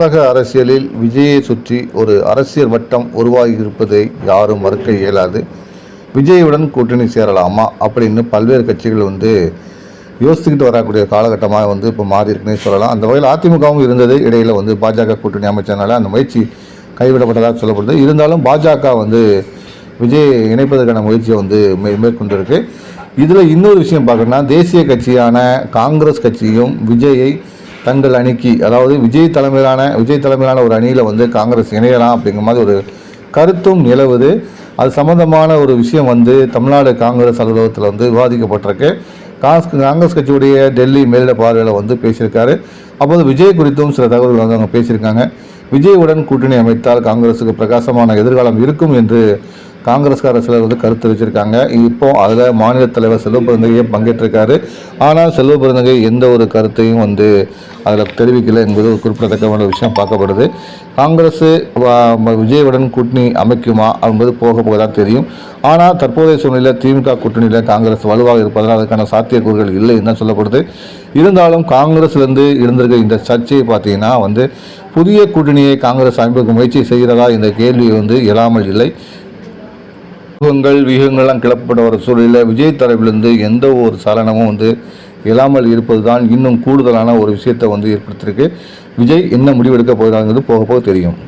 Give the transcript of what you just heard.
தமிழக அரசியலில் விஜயை சுற்றி ஒரு அரசியல் வட்டம் உருவாகி இருப்பதை யாரும் மறுக்க இயலாது. விஜயுடன் கூட்டணி சேரலாமா அப்படின்னு பல்வேறு கட்சிகள் யோசிச்சுக்கிட்டு வரக்கூடிய காலகட்டமாக இப்போ மாறி இருக்குன்னே சொல்லலாம். அந்த வகையில் அதிமுகவும் இருந்தது. இடையில் பாஜக கூட்டணி அமைச்சதுனால அந்த முயற்சி கைவிடப்பட்டதாக சொல்லப்படுது. இருந்தாலும் பாஜக விஜய் இணைப்பதற்கான முயற்சியை மேற்கொண்டிருக்கு. இதில் இன்னொரு விஷயம் பார்க்கணும்னா, தேசிய கட்சியான காங்கிரஸ் கட்சியும் விஜயை தங்கள் அணிக்கு, அதாவது விஜய் தலைமையிலான ஒரு அணியில் காங்கிரஸ் இணையலாம் அப்படிங்கிற மாதிரி ஒரு கருத்தும் நிலவுது. அது சம்பந்தமான ஒரு விஷயம் தமிழ்நாடு காங்கிரஸ் அலுவலகத்தில் விவாதிக்கப்பட்டிருக்கு. காங்கிரஸ் கட்சியுடைய டெல்லி மேலிட பார்வையில் பேசியிருக்காரு. அப்போது விஜய் குறித்தும் சில தகவல்கள் அவங்க பேசியிருக்காங்க. விஜயுடன் கூட்டணி அமைத்தால் காங்கிரஸுக்கு பிரகாசமான எதிர்காலம் இருக்கும் என்று காங்கிரஸ்கார சிலர் கருத்து வச்சிருக்காங்க. இப்போ அதில் மாநில தலைவர் செல்வ பெருந்தகையே பங்கேற்றிருக்காரு. ஆனால் செல்வ பெருந்தகை எந்த ஒரு கருத்தையும் அதில் தெரிவிக்கலை என்பது ஒரு குறிப்பிடத்தக்கமான விஷயம் பார்க்கப்படுது. காங்கிரஸ் விஜயுடன் கூட்டணி அமைக்குமா என்பது போக தான் தெரியும். ஆனால் தற்போதைய சூழ்நிலையில் திமுக கூட்டணியில் காங்கிரஸ் வலுவாக இருப்பதால் அதுக்கான சாத்தியக்கூறுகள் இல்லை என்று தான் சொல்லப்படுது. இருந்தாலும் காங்கிரஸ்லேருந்து இருந்திருக்க இந்த சர்ச்சையை பார்த்தீங்கன்னா புதிய கூட்டணியை காங்கிரஸ் அமைப்புக்கு முயற்சி செய்கிறதா இந்த கேள்வி எழாமல் இல்லை. வியூகங்கள்லாம் கிளப்பப்பட்ட ஒரு சூழலில் விஜய் தரப்பிலிருந்து எந்த ஒரு சலனமும் இல்லாமல் இருப்பது தான் இன்னும் கூடுதலான ஒரு விஷயத்தை ஏற்படுத்தியிருக்கு. விஜய் என்ன முடிவெடுக்க போகிறாங்கிறது போக தெரியும்.